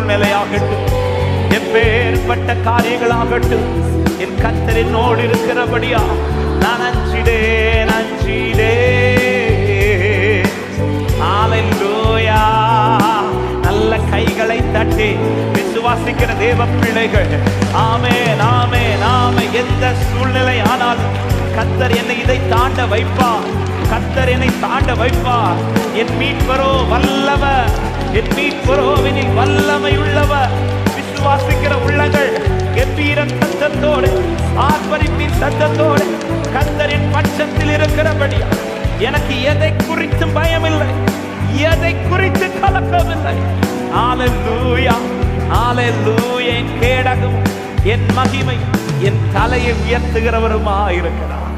சூழ்நிலையாகட்டும், எப்பேற்பட்ட காரியங்களாகட்டும், என் கர்த்தர் என்னோடு இருக்கிறபடியா நான் அஞ்சிடேன். ஹல்லேலூயா. நல்ல கைகளை தட்டி விசுவாசிக்கிற தேவ பிள்ளைகள், ஆமென், ஆமென், ஆமென். எந்த சூழ்நிலை ஆனாலும் கர்த்தர் என்னை இதை தாண்ட வைப்பார். கர்த்தர் என்னை தாண்ட வைப்பார். என் மீட்பரோ வல்லவர், என் மீட்பரோவினில் வல்லமை உள்ளவர். விசுவாசிக்கிற உள்ளங்கள் கம்பீர சத்தத்தோடு, ஆர்ப்பரிப்பின் சத்தத்தோடு கர்த்தரின் பட்சத்தில் இருக்கிறபடி எனக்கு எதை குறித்து பயமில்லை, எதை குறித்து கலக்கமில்லை. ஹல்லேலூயா, ஹல்லேலூயா. என் கேடகம், என் மகிமை, என் தலையை உயர்த்துகிறவருமாயிருக்கிறார்.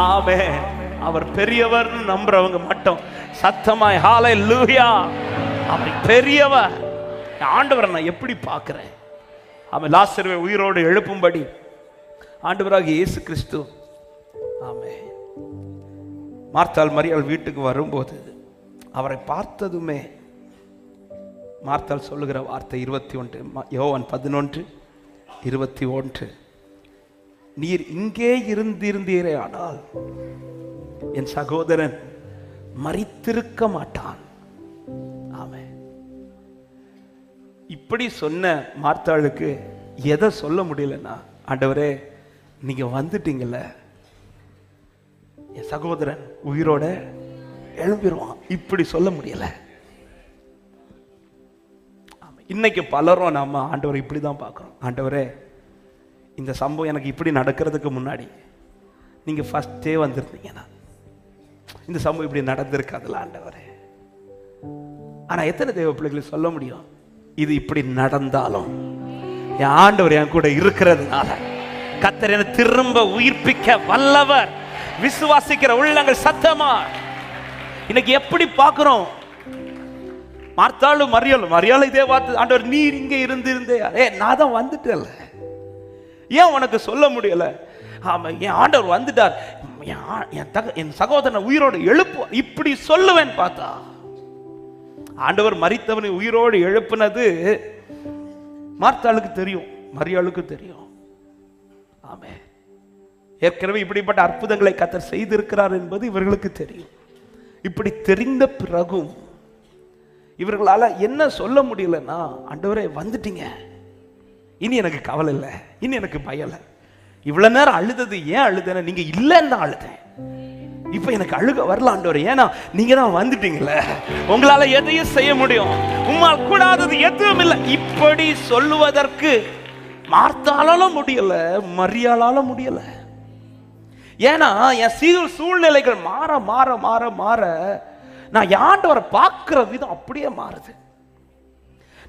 ஆமென். அவர் பெரியவர் நம்புறவங்க மட்டும் சத்தமாய் ஹல்லேலூயா. அவர் பெரியவர். ஆண்டவரை நான் எப்படி பார்க்கிறேன்? அவன் லாசருவை உயிரோடு எழுப்பும்படி ஆண்டவராகிய இயேசு கிறிஸ்து, ஆமென், மார்த்தாள் மரியாள் வீட்டுக்கு வரும்போது அவரை பார்த்ததுமே மார்த்தாள் சொல்லுகிற வார்த்தை 21, யோவான் 11:21, நீர் இங்கே இருந்திருந்தீரே ஆனால் என் சகோதரன் மரித்திருக்க மாட்டான். ஆமென். இப்படி சொன்ன மார்த்தாளுக்கு எதை சொல்ல முடியலன்னா, ஆண்டவரே நீங்க வந்துட்டீங்கல்ல, என் சகோதரன் உயிரோட எழும்பிடுவான், இப்படி சொல்ல முடியல. இன்னைக்கு பலரும் நம்ம ஆண்டவரை இப்படிதான் பார்க்கிறோம். ஆண்டவரே இந்த சம்பவம் எனக்கு இப்படி நடக்கிறதுக்கு முன்னாடி நீங்க ஃபர்ஸ்டே வந்திருந்தீங்கன்னா இந்த சம்பவம் இப்படி நடந்திருக்காதுல்ல ஆண்டவரே. ஆனா எத்தனை தேவ பிள்ளைகளுக்கு சொல்ல முடியும், இது இப்படி நடந்தாலும் என் ஆண்டவர் என் கூட இருக்கிறதுனால கர்த்தர் என்னை திரும்ப உயிர்ப்பிக்க வல்லவர். விசுவாசிக்கிற உள்ளங்கள் சத்தமா இன்னைக்கு எப்படி பார்க்கிறோம்? மார்த்தாளும் மரியாளும் இதே வார்த்தை, ஆண்டவர் நீர் இங்கே இருந்தே, நான் தான் வந்துட்டேன்ல, ஏன் உனக்கு சொல்ல முடியல? ஆமா, என் ஆண்டவர் வந்துட்டார், என் சகோதரனை உயிரோடு எழுப்புவார், இப்படி சொல்லுவேன் பார்த்தா ஆண்டவர் மரித்தவனை உயிரோடு எழுப்புனது மார்த்தாளுக்கு தெரியும், மரியாளுக்கு தெரியும். ஆமென். ஏற்கனவே இப்படிப்பட்ட அற்புதங்களை கர்த்தர் செய்திருக்கிறார் என்பது இவர்களுக்கு தெரியும். இப்படி தெரிந்த பிறகும் இவர்களால என்ன சொல்ல முடியலன்னா, ஆண்டவரே வந்துட்டீங்க, இனி எனக்கு கவலை இல்லை, இனி எனக்கு பயம் இல்லை. இவ்வளவு நேரம் அழுதது ஏன் அழுதேன்னா, நீங்க இல்லைன்னு தான் அழுதேன், இப்ப எனக்கு அழுக வரல ஆண்டவரே, ஏன்னா நீங்க தான் வந்துட்டீங்கல்ல, உங்களால எதையும் செய்ய முடியும், உம்மால் கூடாதது எதுவும் இல்லை. இப்படி சொல்லுவதற்கு மார்த்தாளால முடியல, மரியாளால முடியல. ஏன்னா என் சூழ்நிலைகள் மாற மாற மாற மாற நான் ஆண்டவரை பார்க்கிற விதம் அப்படியே மாறுது.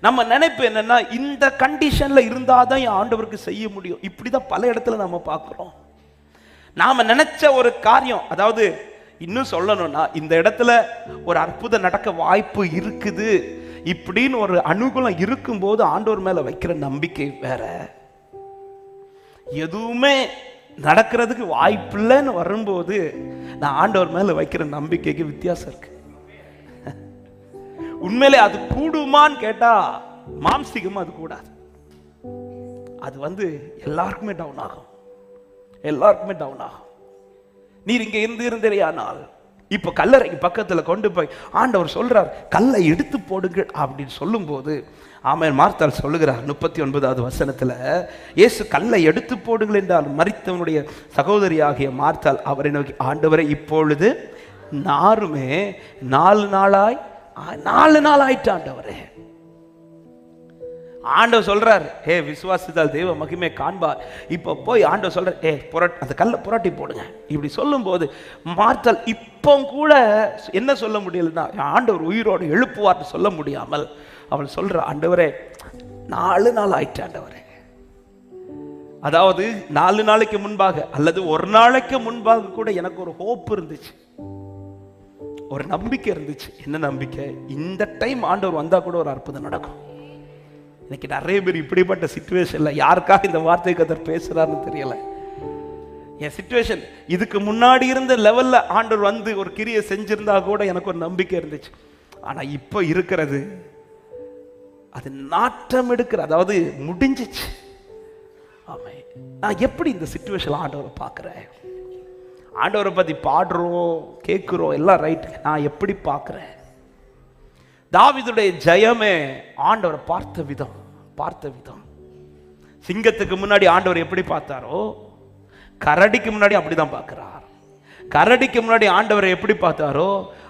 நம்ம நினைப்பு என்னன்னா, இந்த கண்டிஷன்ல இருந்தாதான் என் ஆண்டவருக்கு செய்ய முடியும். இப்படிதான் பல இடத்துல நம்ம பார்க்கிறோம். நாம நினைச்ச ஒரு காரியம், அதாவது இன்னும் சொல்லணும்னா இந்த இடத்துல ஒரு அற்புதம் நடக்க வாய்ப்பு இருக்குது இப்படின்னு ஒரு அனுகூலம் இருக்கும்போது ஆண்டவர் மேல வைக்கிற நம்பிக்கை வேற, எதுவுமே நடக்கிறதுக்கு வாய்ப்பு இல்லைன்னு வரும்போது நான் ஆண்டவர் மேல வைக்கிற நம்பிக்கைக்கு வித்தியாசம் இருக்கு. உண்மையிலே அது கூடுமான்னு கேட்டா மாம்சிகமா அது கூடாது. அது எல்லாருக்குமே டவுன் ஆகும், எல்லாருக்குமே டவுன் ஆகும். நீர் இங்க இருந்தேயானால் இப்ப கல்லறைக்கு பக்கத்துல கொண்டு போய் ஆண்டவர் சொல்றார், கல்லை எடுத்து போடுங்கள் அப்படின்னு சொல்லும் போது, ஆமென், மார்த்தாள் சொல்லுகிறார் 39வது வசனத்துல, இயேசு கல்லை எடுத்து போடுங்கள் என்றால் மரித்தவனுடைய சகோதரியாகிய மார்த்தாள் அவரை நோக்கி, ஆண்டவரை இப்பொழுது நாருமே 4 நாள் ஆயிட்டு ஆண்டவரே. ஆண்டவர் சொல்றார், விசுவாசித்தால் தெய்வ மகிமை காண்பார். இப்ப போய் ஆண்டவர் சொல்றார், அந்த கல்லை புரட்டி போடுங்க. இப்படி சொல்லும் போது மார்த்தாள் இப்போ கூட என்ன சொல்ல முடியலன்னா, ஆண்டவர் உயிரோடு எழுப்புவார்னு சொல்ல முடியாமல் அவள் சொல்ற, ஆண்டவரே 4 நாள் ஆயிட்டு ஆண்டவரே. அதாவது 4 நாளைக்கு முன்பாக அல்லது ஒரு நாளைக்கு முன்பாக கூட எனக்கு ஒரு ஹோப் இருந்துச்சு, ஒரு நம்பிக்கை இருந்துச்சு. என்ன நம்பிக்கை? இந்த டைம் ஆண்டவர் வந்தா கூட ஒரு அற்புதம் நடக்கும். இன்னைக்கு நிறைய பேர் இப்படிப்பட்ட சிச்சுவேஷன்ல யாருக்காக இந்த வார்த்தை கர்த்தர் பேசுறாருன்னு தெரியல. என் சிச்சுவேஷன் இதுக்கு முன்னாடி இருந்த லெவல்ல ஆண்டவர் ஒரு கிரியை செஞ்சிருந்தா கூட எனக்கு ஒரு நம்பிக்கை இருந்துச்சு. ஆனா இப்ப இருக்கிறது அது நாட்டம் எடுக்கிற, அதாவது முடிஞ்சிச்சு. ஆமே, நான் எப்படி இந்த சிச்சுவேஷன்ல ஆண்டவரை பார்க்கிறேன்? ஆண்டவரை பத்தி பாடுறோம், கேட்கிறோம், எல்லாம் ரைட். நான் எப்படி பார்க்கிறேன்? தாவீதுடைய ஜெயமே ஆண்டவரை பார்த்த விதம். சிங்கத்துக்கு முன்னாடி ஆண்டவர் எப்படி பார்த்தாரோ, கரடிக்கு முன்னாடி அப்படிதான் பார்க்கிறார். கரடிக்கு முன்னாடி ஆண்டவரை எப்படி பார்த்தாரோ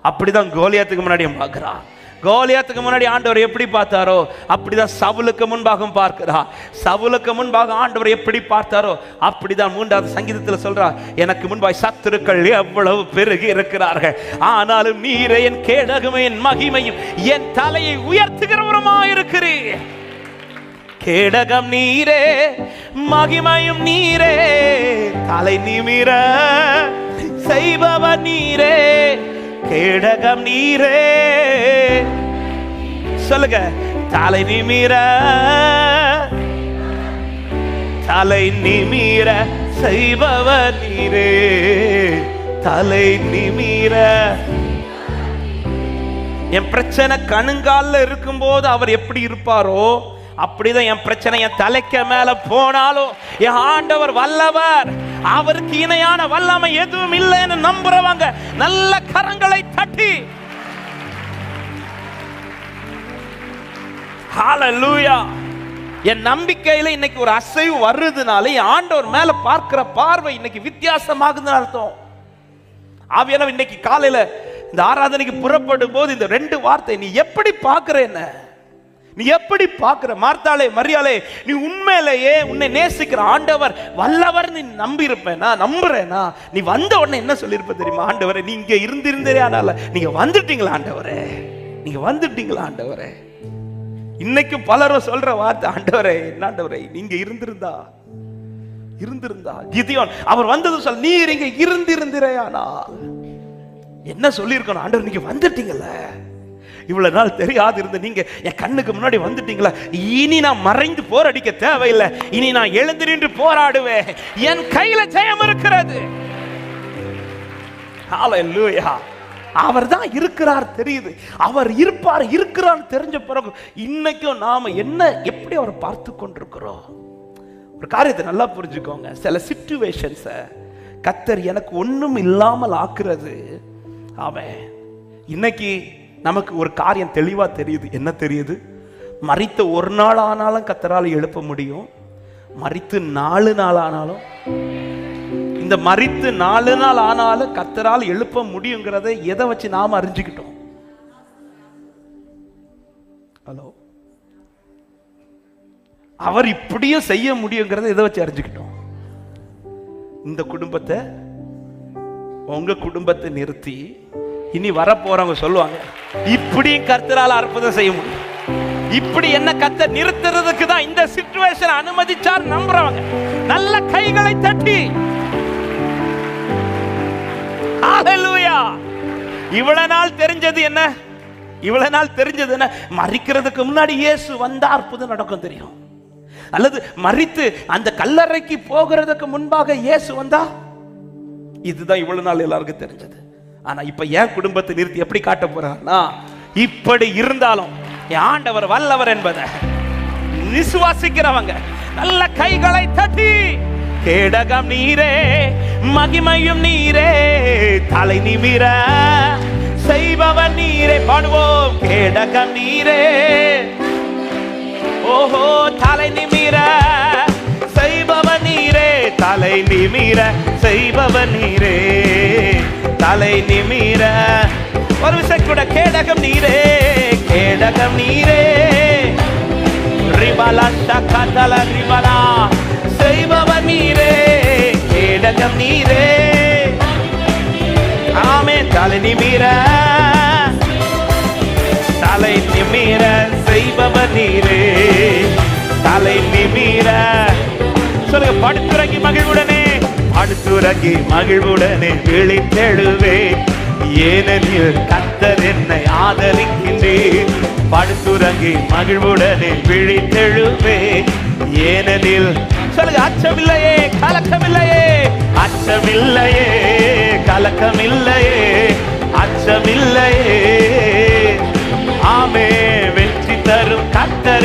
அப்படிதான் கோலியாத்துக்கு முன்னாடி பார்க்கிறார். கோலியாத்துக்கு முன்னாடி ஆண்டவர் எப்படி பார்த்தாரோ அப்படிதான் சவுலுக்கு முன்பாக பார்க்கிறார். சவுலுக்கு முன்பாக ஆண்டவர் எப்படி பார்த்தாரோ அப்படிதான் 3வது சங்கீதத்தில் சொல்றார், எனக்கு முன்பாய் சத்துருக்கள் எவ்வளவு பெருகி இருக்கிறார்கள், ஆனாலும் நீரே என் கேடகமே என் மகிமையும் என் தலையை உயர்த்துகிறவருமாயிருக்கிறீர். கேடகம் நீரே, மகிமையும் நீரே, தலை நிமிர செய்பவர் நீரே. கேடகம் நீரே, சொல்லுங்க, தலை நிமிர செய்பவர் நீரே. தலை நிமிர. என் பிரச்சனை கணுங்கால இருக்கும்போது அவர் எப்படி இருப்பாரோ அப்படிதான் என் பிரச்சனை என் தலைக்கு மேல போனாலும் என் ஆண்டவர் வல்லவர். அவருக்கு இணையான வல்லமை எதுவும் இல்லைன்னு நம்புறவங்க நல்ல கரங்களை தட்டி ஹல்லேலூயா. என் நம்பிக்கையில இன்னைக்கு ஒரு அசைவு வருதுனால என் ஆண்டவர் மேல பார்க்கிற பார்வை இன்னைக்கு வித்தியாசமாகுதுன்னு அர்த்தம். ஆவியானவர் இன்னைக்கு காலையில இந்த ஆராதனைக்கு புறப்படும் போது இந்த 2 வார்த்தை, நீ எப்படி பார்க்கிற, என்ன நீ எப்படி பார்க்கிற? மார்த்தாளே, மரியாளே, நீ உண்மையிலேயே உன்னை நேசிக்கிற ஆண்டவர் வல்லவர் நீ நம்பி இருப்பேனா, நம்புறேனா? நீ வந்த உடனே என்ன சொல்லியிருப்ப தெரியுமா? ஆண்டவரே, நீங்க இருந்திருந்தே, ஆனால நீங்க வந்துட்டீங்களா ஆண்டவரே, நீங்க வந்துட்டீங்களா ஆண்டவரே. இன்னைக்கும் பலரும் சொல்ற வார்த்தை, ஆண்டவரே, என்ன ஆண்டவரே, நீங்க இருந்திருந்தா. கிதியோன் அவர் வந்தது சொல், நீர் இங்க இருந்திருந்தீரையானால் என்ன சொல்லியிருக்கணும்? ஆண்டவர், நீங்க வந்துட்டீங்கல்ல, இவ்வளவு நாள் தெரியாது இருந்த நீங்க என் கண்ணுக்கு முன்னாடி வந்துட்டீங்களா, இனி நான் மறைந்து போராடிக்க தேவையில்லை, இனி நான் எழுந்து நின்று போராடுவேன், என் கையில ஜெயம் இருக்கிறது. ஹல்லேலூயா. அவர் தான் இருக்கிறார் தெரியுது, அவர் இருப்பார் இருக்கிறார் தெரிஞ்ச பிறகு இன்னைக்கும் நாம என்ன எப்படி அவரை பார்த்து கொண்டிருக்கிறோம்? ஒரு காரியத்தை நல்லா புரிஞ்சுக்கோங்க. சில சிச்சுவேஷன்ஸ கர்த்தர் எனக்கு ஒண்ணும் இல்லாமல் ஆக்குறது. அவன் இன்னைக்கு நமக்கு ஒரு காரியம் தெளிவா தெரியுது. என்ன தெரியுது? மரித்த ஒரு நாள் ஆனாலும் கர்த்தரால் எழுப்ப முடியும், மரித்து 4 நாள் ஆனாலும், இந்த மரித்து 4 நாள் ஆனாலும் கர்த்தரால் எழுப்ப முடியுங்கிறத எதை வச்சு நாம அறிஞ்சுக்கிட்டோம்? ஹலோ, அவர் இப்படியும் செய்ய முடியுங்கிறத எதை வச்சு அறிஞ்சுக்கிட்டோம்? இந்த குடும்பத்தை, உங்க குடும்பத்தை நிறுத்தி இனி வர போறவங்க சொல்லுவாங்க, இப்படியும் கர்த்தரால் அற்புதம் செய்ய முடியும். இப்படி என்ன கர்த்தர் நிறுத்துறதுக்கு தான் இந்த சிச்சுவேஷன் அனுமதிச்சார் நம்புறவங்க நல்ல கைகளை தட்டி ஹல்லேலூயா. இவ்வளவு நாள் தெரிஞ்சது என்ன? இவ்வளவு நாள் தெரிஞ்சது என்ன? மரிக்கிறதுக்கு முன்னாடி இயேசு வந்தா அற்புதம் நடக்கும் தெரியும், அல்லது மரித்து அந்த கல்லறைக்கு போகிறதுக்கு முன்பாக இயேசு வந்தா, இதுதான் இவ்வளவு நாள் எல்லாருக்கும் தெரிஞ்சது. ஆனா இப்ப என் குடும்பத்தை நிறுத்தி எப்படி காட்ட போறார்னா, இப்படி இருந்தாலும் என் ஆண்டவர் வல்லவர் என்பதை விசுவாசிக்கிறவங்க நல்ல கைகளை தட்டி, கேடகம் நீரே, மகிமையும் நீரே, தலை நிமிர செய்பவர் நீரே. பாடுவோம், கேடகம் நீரே, ஓஹோ, தலை நிமிர செய்பவர் நீரே, தலை நிமிர செய்பவர் நீரே, தலை நிமிர. ஒரு விஷயம் கூட, கேடகம் நீரே, கேடகம் நீரே, ரிபலா தகதல ரிபலா செய்பவர் நீரே, கேடகம் நீரே. ஆமென். தலை நிமிர, தலை நிமிர செய்பவர் நீரே, தலை நிமிர. சொல்லுங்க, படுத்துறங்கி மகிழ்வுடனே, படுத்துறங்கி மகிழ்வுடனே விழித்தெழுவே, ஏனெனில் கர்த்தர் என்னை ஆதரிக்கின்றேன். படுத்துறங்கி மகிழ்வுடனே விழித்தெழுவே, ஏனெனில், சொல்லுங்க, அச்சமில்லையே கலக்கமில்லையே, அச்சமில்லையே கலக்கமில்லையே, அச்சமில்லையே. ஆமே, வெற்றி தரும் கர்த்தர்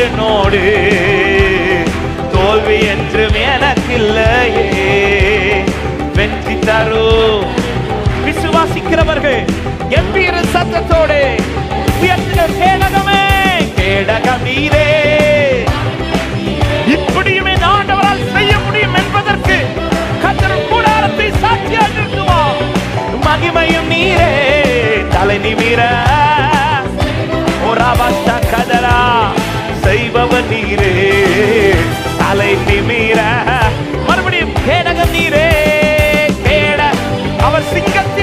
தோல்வி என்றும் எனக்கில்லையே. வெற்றி தரும் விசுவாசிக்கிறவர்கள் கம்பீர சத்தத்தோடு உயர்த்தினர். கேடகமே கேடகம் நீரே, இப்படியுமே ஆண்டவரால் செய்ய முடியும் என்பதற்கு கர்த்தர் கூடாரத்தை சாட்சியாக நிறுத்துவார். மகிமையும் நீரே, தலை நிமிர ஒராபாஸ்தா கதரா செய்பவர் நீரே, தலை நிமிர. மறுபடியும் கேடகம் நீரே, கேட அவர் சிங்கத்தை